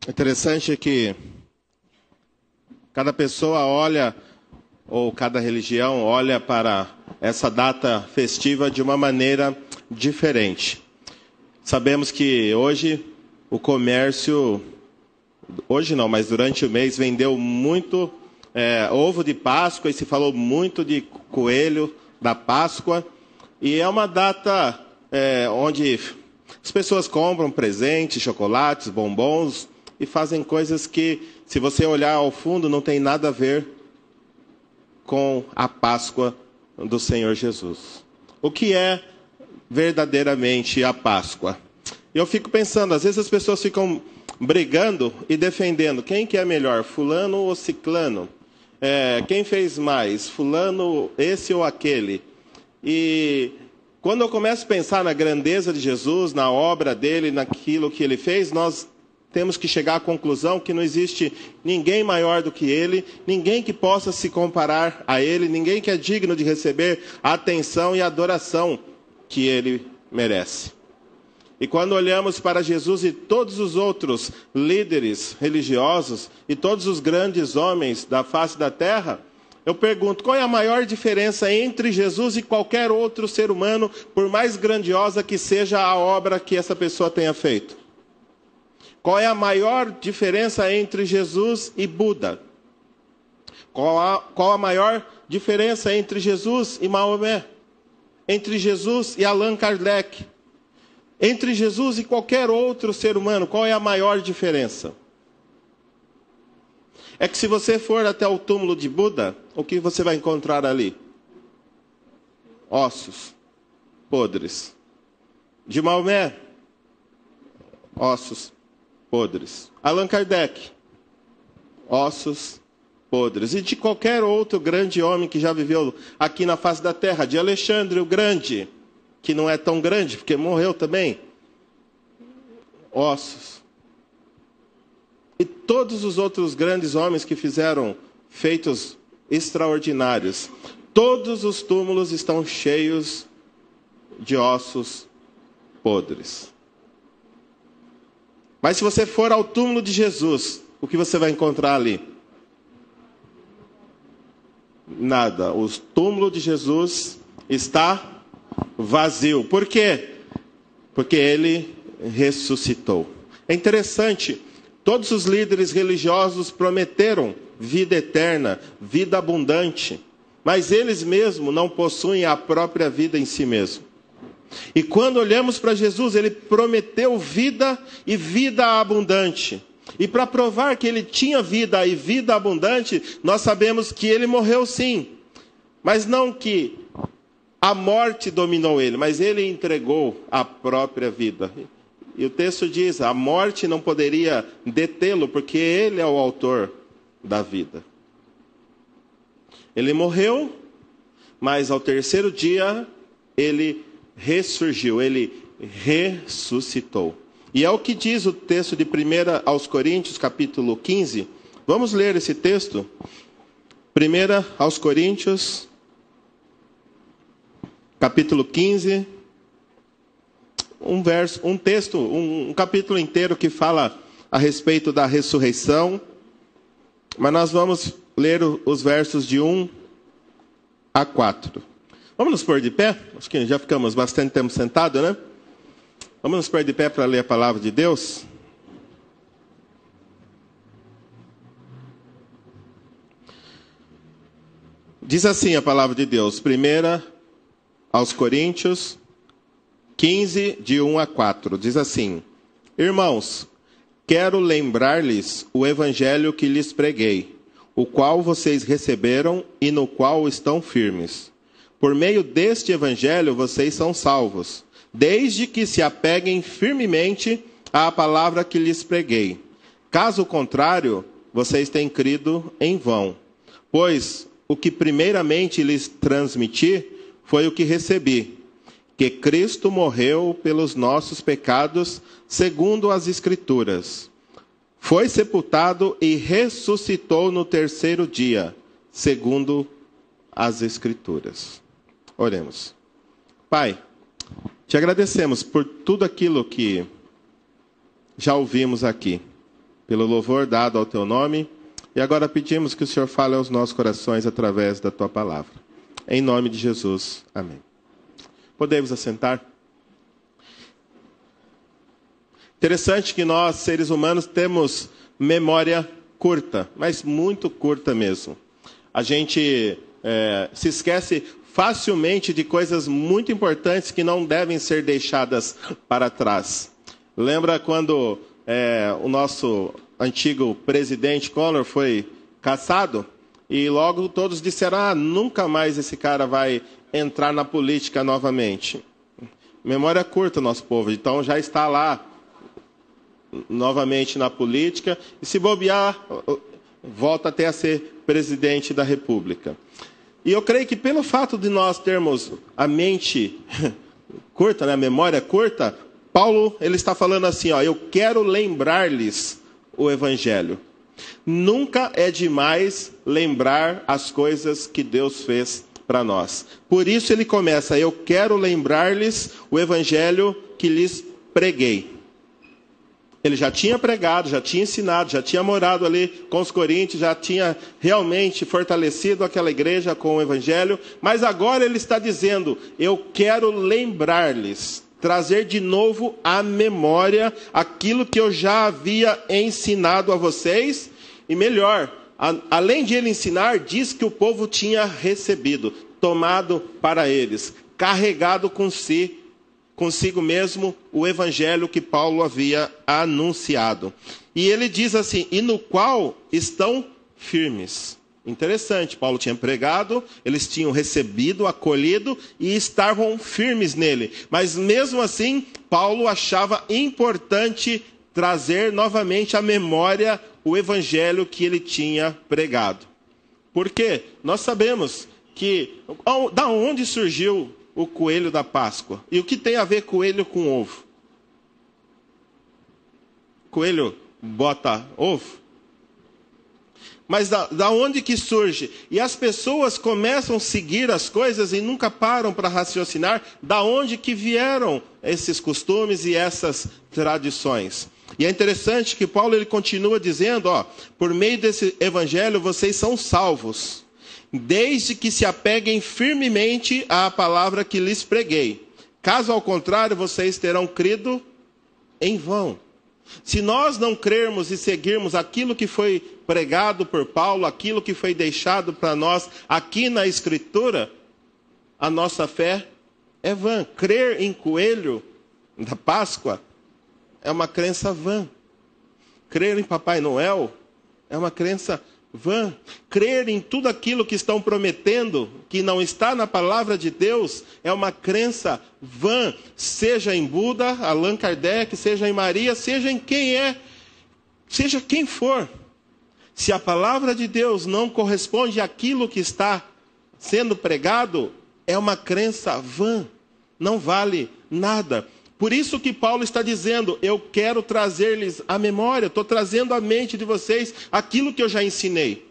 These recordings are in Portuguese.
Interessante que cada pessoa olha, ou cada religião olha para essa data festiva de uma maneira diferente. Sabemos que hoje o comércio, hoje não, mas durante o mês vendeu muito ovo de Páscoa e se falou muito de coelho da Páscoa. E é uma data onde as pessoas compram presentes, chocolates, bombons e fazem coisas que, se você olhar ao fundo, não tem nada a ver com a Páscoa do Senhor Jesus. O que é verdadeiramente a Páscoa? Eu fico pensando, às vezes as pessoas ficam brigando e defendendo quem que é melhor, fulano ou ciclano. Quem fez mais, fulano, esse ou aquele. E quando eu começo a pensar na grandeza de Jesus, na obra dele, naquilo que ele fez, nós temos que chegar à conclusão que não existe ninguém maior do que ele, ninguém que possa se comparar a ele, ninguém que é digno de receber a atenção e a adoração que ele merece. E quando olhamos para Jesus e todos os outros líderes religiosos e todos os grandes homens da face da terra, eu pergunto, qual é a maior diferença entre Jesus e qualquer outro ser humano, por mais grandiosa que seja a obra que essa pessoa tenha feito? Qual é a maior diferença entre Jesus e Buda? Qual a maior diferença entre Jesus e Maomé? Entre Jesus e Allan Kardec? Entre Jesus e qualquer outro ser humano, qual é a maior diferença? É que se você for até o túmulo de Buda, o que você vai encontrar ali? Ossos podres. De Maomé, ossos podres. Allan Kardec, ossos podres. E de qualquer outro grande homem que já viveu aqui na face da terra, de Alexandre o Grande, que não é tão grande, porque morreu também, ossos. E todos os outros grandes homens que fizeram feitos extraordinários, todos os túmulos estão cheios de ossos podres. Mas se você for ao túmulo de Jesus, o que você vai encontrar ali? Nada. O túmulo de Jesus está vazio. Por quê? Porque ele ressuscitou. É interessante, todos os líderes religiosos prometeram vida eterna, vida abundante, mas eles mesmos não possuem a própria vida em si mesmos. E quando olhamos para Jesus, ele prometeu vida e vida abundante. E para provar que ele tinha vida e vida abundante, nós sabemos que ele morreu sim. Mas não que a morte dominou ele, mas ele entregou a própria vida. E o texto diz, a morte não poderia detê-lo, porque ele é o autor da vida. Ele morreu, mas ao terceiro dia, ele ressurgiu, ele ressuscitou. E é o que diz o texto de 1 aos Coríntios, capítulo 15. Vamos ler esse texto? 1 aos Coríntios, capítulo 15. Um capítulo inteiro que fala a respeito da ressurreição. Mas nós vamos ler os versos de 1 a 4. Vamos nos pôr de pé? Acho que já ficamos bastante tempo sentados, né? Vamos nos pôr de pé para ler a palavra de Deus? Diz assim a palavra de Deus, 1 aos Coríntios 15, de 1 a 4. Diz assim, irmãos, quero lembrar-lhes o evangelho que lhes preguei, o qual vocês receberam e no qual estão firmes. Por meio deste evangelho vocês são salvos, desde que se apeguem firmemente à palavra que lhes preguei. Caso contrário, vocês têm crido em vão. Pois o que primeiramente lhes transmiti foi o que recebi, que Cristo morreu pelos nossos pecados, segundo as Escrituras. Foi sepultado e ressuscitou no terceiro dia, segundo as Escrituras. Oremos. Pai, te agradecemos por tudo aquilo que já ouvimos aqui. pelo louvor dado ao teu nome. E agora pedimos que o Senhor fale aos nossos corações através da tua palavra. Em nome de Jesus. Amém. Podemos assentar? Interessante que nós, seres humanos, temos memória curta, mas muito curta mesmo. A gente se esquece facilmente de coisas muito importantes que não devem ser deixadas para trás. Lembra quando o nosso antigo presidente Collor foi cassado? E logo todos disseram, nunca mais esse cara vai entrar na política novamente. Memória curta, nosso povo. Então já está lá novamente na política. E se bobear, volta até a ser presidente da República. E eu creio que pelo fato de nós termos a mente curta, a memória curta, Paulo ele está falando assim, eu quero lembrar-lhes o Evangelho. Nunca é demais lembrar as coisas que Deus fez para nós. Por isso ele começa, eu quero lembrar-lhes o Evangelho que lhes preguei. Ele já tinha pregado, já tinha ensinado, já tinha morado ali com os coríntios, já tinha realmente fortalecido aquela igreja com o Evangelho, mas agora ele está dizendo, eu quero lembrar-lhes, trazer de novo à memória aquilo que eu já havia ensinado a vocês, e melhor, além de ele ensinar, diz que o povo tinha recebido, tomado para eles, carregado consigo mesmo o evangelho que Paulo havia anunciado. E ele diz assim, e no qual estão firmes. Interessante, Paulo tinha pregado, eles tinham recebido, acolhido e estavam firmes nele. Mas mesmo assim, Paulo achava importante trazer novamente à memória o evangelho que ele tinha pregado. Por quê? Nós sabemos que da onde surgiu o coelho da Páscoa? E o que tem a ver coelho com ovo? Coelho bota ovo? Mas da onde que surge? E as pessoas começam a seguir as coisas e nunca param para raciocinar da onde que vieram esses costumes e essas tradições. E é interessante que Paulo ele continua dizendo, por meio desse evangelho vocês são salvos, desde que se apeguem firmemente à palavra que lhes preguei. Caso ao contrário, vocês terão crido em vão. Se nós não crermos e seguirmos aquilo que foi pregado por Paulo, aquilo que foi deixado para nós aqui na Escritura, a nossa fé é vã. Crer em coelho da Páscoa é uma crença vã. Crer em Papai Noel é uma crença vã. Crer em tudo aquilo que estão prometendo, que não está na palavra de Deus, é uma crença vã. Seja em Buda, Allan Kardec, seja em Maria, seja em seja quem for. Se a palavra de Deus não corresponde àquilo que está sendo pregado, é uma crença vã. Não vale nada. Por isso que Paulo está dizendo, eu quero trazer-lhes a memória, estou trazendo à mente de vocês aquilo que eu já ensinei.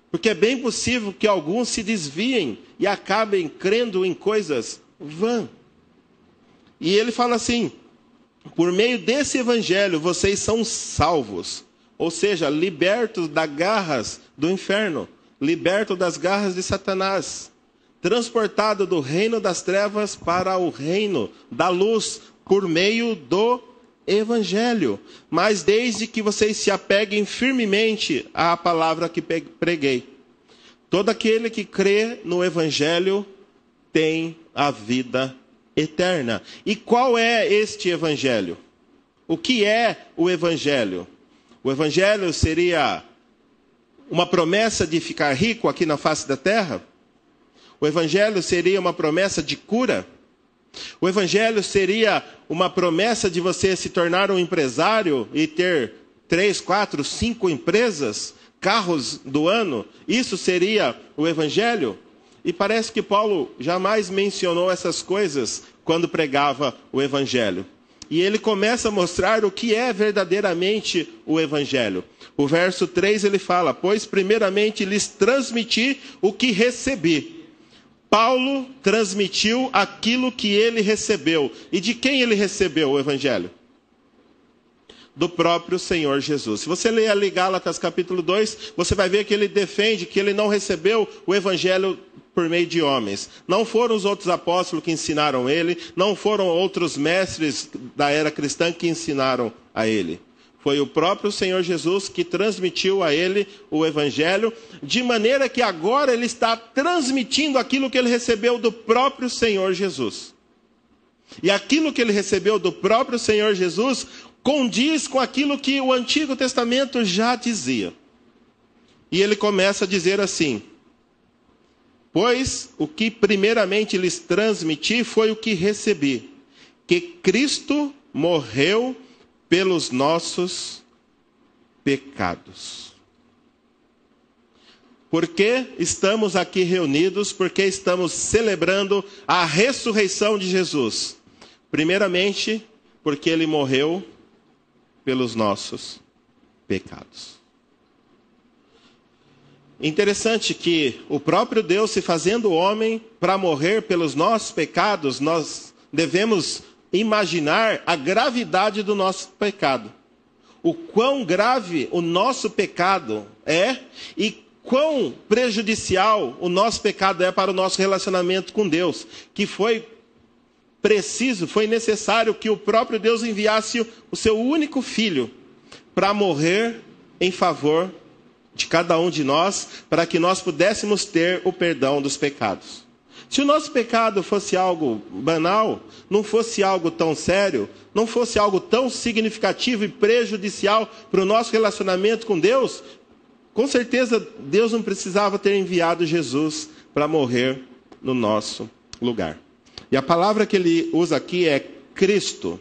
Porque é bem possível que alguns se desviem e acabem crendo em coisas vãs. E ele fala assim, por meio desse evangelho vocês são salvos. Ou seja, libertos das garras do inferno, libertos das garras de Satanás. Transportado do reino das trevas para o reino da luz, por meio do evangelho. Mas desde que vocês se apeguem firmemente à palavra que preguei. Todo aquele que crê no evangelho tem a vida eterna. E qual é este evangelho? O que é o evangelho? O evangelho seria uma promessa de ficar rico aqui na face da terra? O evangelho seria uma promessa de cura? O evangelho seria uma promessa de você se tornar um empresário e ter 3, 4, 5 empresas, carros do ano? Isso seria o evangelho? E parece que Paulo jamais mencionou essas coisas quando pregava o evangelho. E ele começa a mostrar o que é verdadeiramente o evangelho. O verso 3 ele fala, pois primeiramente lhes transmiti o que recebi. Paulo transmitiu aquilo que ele recebeu. E de quem ele recebeu o evangelho? do próprio Senhor Jesus. Se você ler ali Gálatas capítulo 2, você vai ver que ele defende que ele não recebeu o evangelho por meio de homens. Não foram os outros apóstolos que ensinaram ele, não foram outros mestres da era cristã que ensinaram a ele. Foi o próprio Senhor Jesus que transmitiu a ele o evangelho, de maneira que agora ele está transmitindo aquilo que ele recebeu do próprio Senhor Jesus. E aquilo que ele recebeu do próprio Senhor Jesus condiz com aquilo que o Antigo Testamento já dizia. E ele começa a dizer assim: pois o que primeiramente lhes transmiti foi o que recebi, que Cristo morreu pelos nossos pecados. Por que estamos aqui reunidos? Porque estamos celebrando a ressurreição de Jesus. Primeiramente, porque ele morreu pelos nossos pecados. Interessante que o próprio Deus, se fazendo homem para morrer pelos nossos pecados, nós devemos imaginar a gravidade do nosso pecado. O quão grave o nosso pecado é e quão prejudicial o nosso pecado é para o nosso relacionamento com Deus, que foi necessário que o próprio Deus enviasse o seu único filho para morrer em favor de cada um de nós, para que nós pudéssemos ter o perdão dos pecados. Se o nosso pecado fosse algo banal, não fosse algo tão sério, não fosse algo tão significativo e prejudicial para o nosso relacionamento com Deus, com certeza Deus não precisava ter enviado Jesus para morrer no nosso lugar. E a palavra que ele usa aqui é Cristo.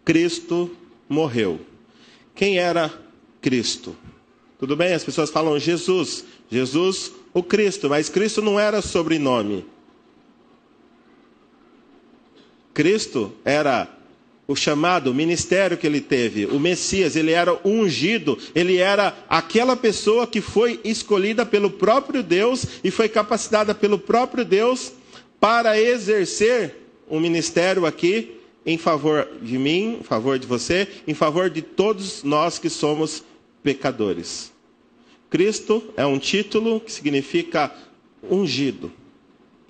Cristo morreu. Quem era Cristo? Tudo bem, as pessoas falam Jesus. Jesus, o Cristo, mas Cristo não era sobrenome. Cristo era o chamado, o ministério que ele teve, o Messias, ele era o ungido, ele era aquela pessoa que foi escolhida pelo próprio Deus e foi capacitada pelo próprio Deus para exercer um ministério aqui em favor de mim, em favor de você, em favor de todos nós que somos pecadores. Cristo é um título que significa ungido,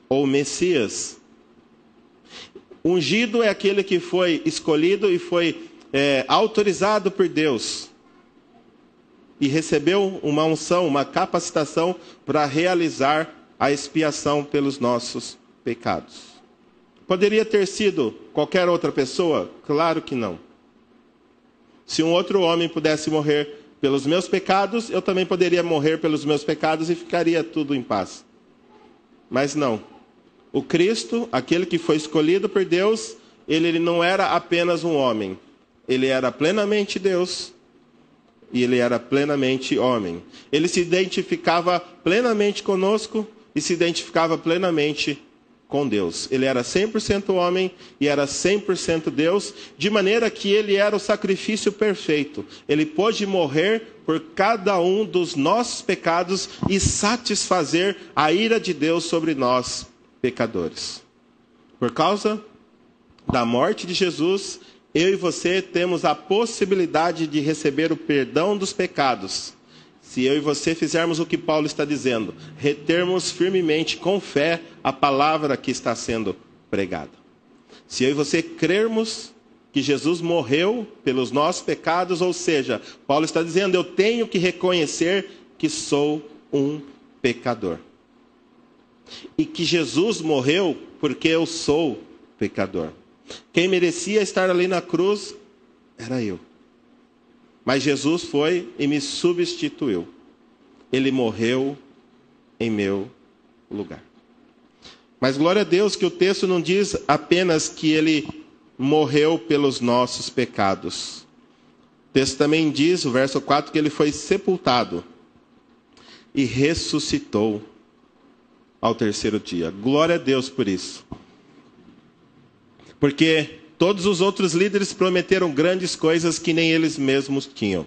ou Messias. Ungido é aquele que foi escolhido e foi autorizado por Deus. E recebeu uma unção, uma capacitação para realizar a expiação pelos nossos pecados. Poderia ter sido qualquer outra pessoa? Claro que não. Se um outro homem pudesse morrer pelos meus pecados, eu também poderia morrer pelos meus pecados e ficaria tudo em paz. Mas não. O Cristo, aquele que foi escolhido por Deus, ele não era apenas um homem. Ele era plenamente Deus e ele era plenamente homem. Ele se identificava plenamente conosco e se identificava plenamente com Deus. Ele era 100% homem e era 100% Deus, de maneira que ele era o sacrifício perfeito. Ele pôde morrer por cada um dos nossos pecados e satisfazer a ira de Deus sobre nós, pecadores. Por causa da morte de Jesus, eu e você temos a possibilidade de receber o perdão dos pecados. Se eu e você fizermos o que Paulo está dizendo, retermos firmemente com fé a palavra que está sendo pregada. Se eu e você crermos que Jesus morreu pelos nossos pecados, ou seja, Paulo está dizendo, eu tenho que reconhecer que sou um pecador. E que Jesus morreu porque eu sou pecador. Quem merecia estar ali na cruz era eu. Mas Jesus foi e me substituiu. Ele morreu em meu lugar. Mas glória a Deus que o texto não diz apenas que ele morreu pelos nossos pecados. O texto também diz, o verso 4, que ele foi sepultado e ressuscitou ao terceiro dia. Glória a Deus por isso. Porque todos os outros líderes prometeram grandes coisas que nem eles mesmos tinham.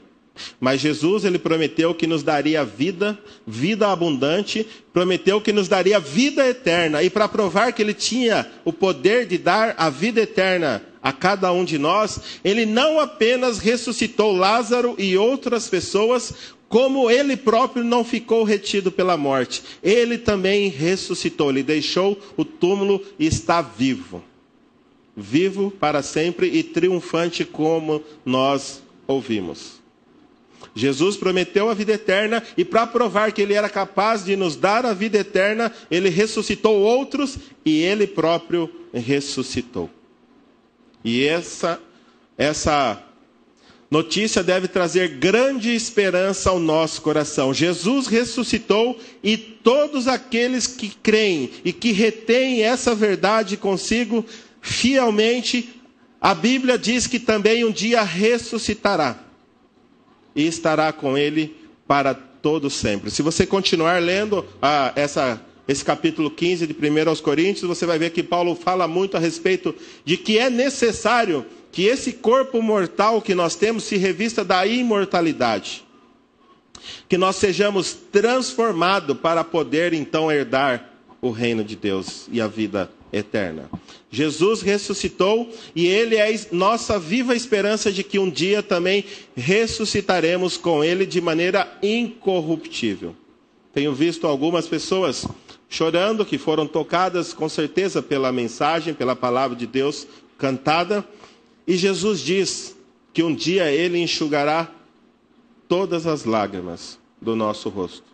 Mas Jesus, ele prometeu que nos daria vida, vida abundante, prometeu que nos daria vida eterna. E para provar que ele tinha o poder de dar a vida eterna a cada um de nós, ele não apenas ressuscitou Lázaro e outras pessoas, como ele próprio não ficou retido pela morte. Ele também ressuscitou, ele deixou o túmulo e está vivo. Vivo para sempre e triunfante, como nós ouvimos. Jesus prometeu a vida eterna e para provar que ele era capaz de nos dar a vida eterna, ele ressuscitou outros e ele próprio ressuscitou. E essa notícia deve trazer grande esperança ao nosso coração. Jesus ressuscitou e todos aqueles que creem e que retêm essa verdade consigo fielmente, a Bíblia diz que também um dia ressuscitará e estará com ele para todo sempre. Se você continuar lendo esse capítulo 15 de 1 aos Coríntios, você vai ver que Paulo fala muito a respeito de que é necessário que esse corpo mortal que nós temos se revista da imortalidade. Que nós sejamos transformados para poder então herdar o reino de Deus e a vida eterna. Jesus ressuscitou e ele é nossa viva esperança de que um dia também ressuscitaremos com ele de maneira incorruptível. Tenho visto algumas pessoas chorando que foram tocadas com certeza pela mensagem, pela palavra de Deus cantada. E Jesus diz que um dia ele enxugará todas as lágrimas do nosso rosto.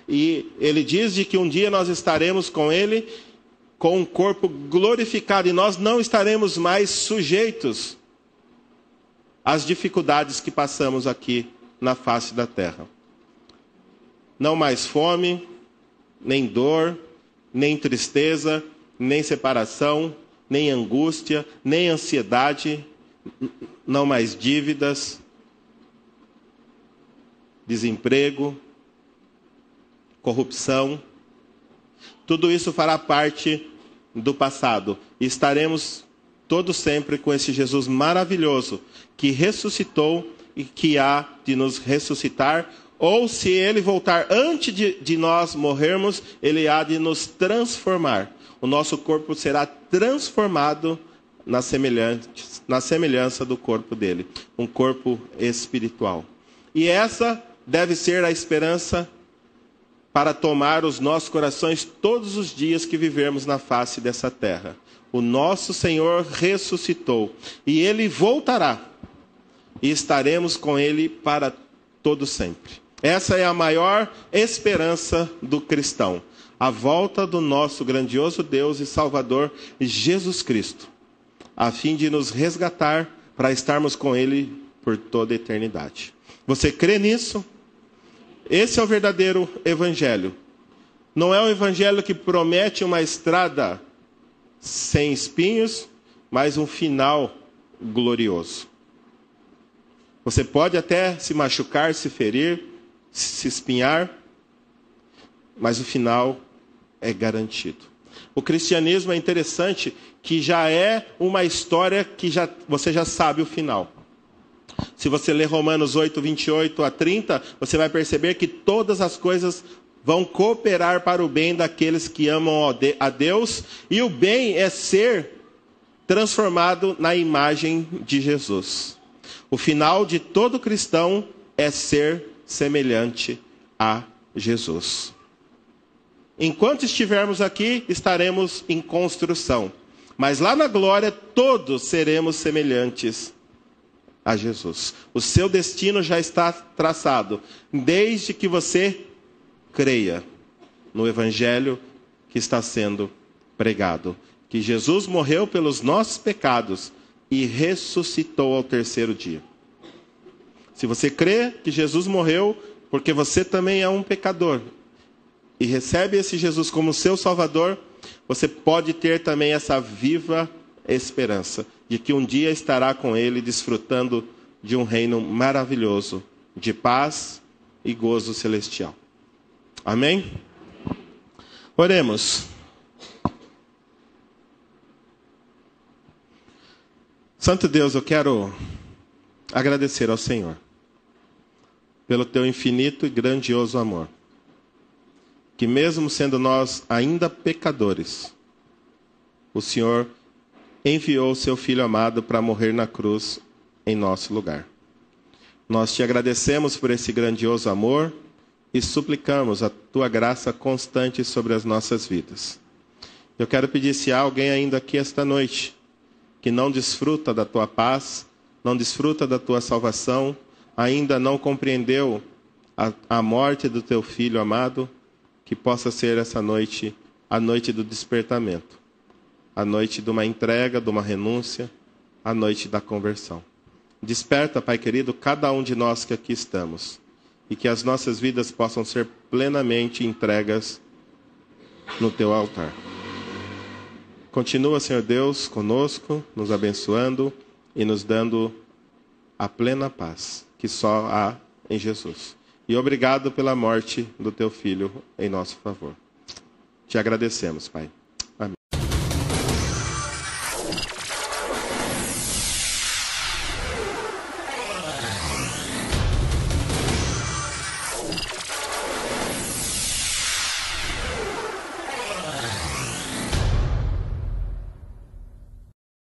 E ele diz de que um dia nós estaremos com ele com um corpo glorificado e nós não estaremos mais sujeitos às dificuldades que passamos aqui na face da terra. Não mais fome, nem dor, nem tristeza, nem separação, nem angústia, nem ansiedade, não mais dívidas, desemprego, corrupção. Tudo isso fará parte do passado. E estaremos todos sempre com esse Jesus maravilhoso que ressuscitou e que há de nos ressuscitar. Ou se ele voltar antes de nós morrermos, ele há de nos transformar. O nosso corpo será transformado na semelhança do corpo dele. Um corpo espiritual. E essa deve ser a esperança para tomar os nossos corações todos os dias que vivermos na face dessa terra. O nosso Senhor ressuscitou e ele voltará e estaremos com ele para todo sempre. Essa é a maior esperança do cristão. A volta do nosso grandioso Deus e Salvador Jesus Cristo, a fim de nos resgatar para estarmos com ele por toda a eternidade. Você crê nisso? Esse é o verdadeiro evangelho. Não é um evangelho que promete uma estrada sem espinhos, mas um final glorioso. Você pode até se machucar, se ferir, se espinhar, mas o final é garantido. O cristianismo é interessante que já é uma história que você já sabe o final. Se você ler Romanos 8, 28 a 30, você vai perceber que todas as coisas vão cooperar para o bem daqueles que amam a Deus, e o bem é ser transformado na imagem de Jesus. O final de todo cristão é ser semelhante a Jesus. Enquanto estivermos aqui, estaremos em construção. Mas lá na glória, todos seremos semelhantes a Jesus. O seu destino já está traçado, desde que você creia no evangelho que está sendo pregado. Que Jesus morreu pelos nossos pecados e ressuscitou ao terceiro dia. Se você crê que Jesus morreu porque você também é um pecador e recebe esse Jesus como seu Salvador, você pode ter também essa viva esperança de que um dia estará com ele desfrutando de um reino maravilhoso, de paz e gozo celestial. Amém? Oremos. Santo Deus, eu quero agradecer ao Senhor pelo teu infinito e grandioso amor. Que mesmo sendo nós ainda pecadores, o Senhor enviou seu Filho amado para morrer na cruz em nosso lugar. Nós te agradecemos por esse grandioso amor e suplicamos a tua graça constante sobre as nossas vidas. Eu quero pedir, se há alguém ainda aqui esta noite que não desfruta da tua paz, não desfruta da tua salvação, ainda não compreendeu a morte do teu Filho amado, que possa ser essa noite a noite do despertamento, a noite de uma entrega, de uma renúncia, a noite da conversão. Desperta, Pai querido, cada um de nós que aqui estamos, e que as nossas vidas possam ser plenamente entregas no teu altar. Continua, Senhor Deus, conosco, nos abençoando e nos dando a plena paz que só há em Jesus. E obrigado pela morte do teu Filho em nosso favor. Te agradecemos, Pai.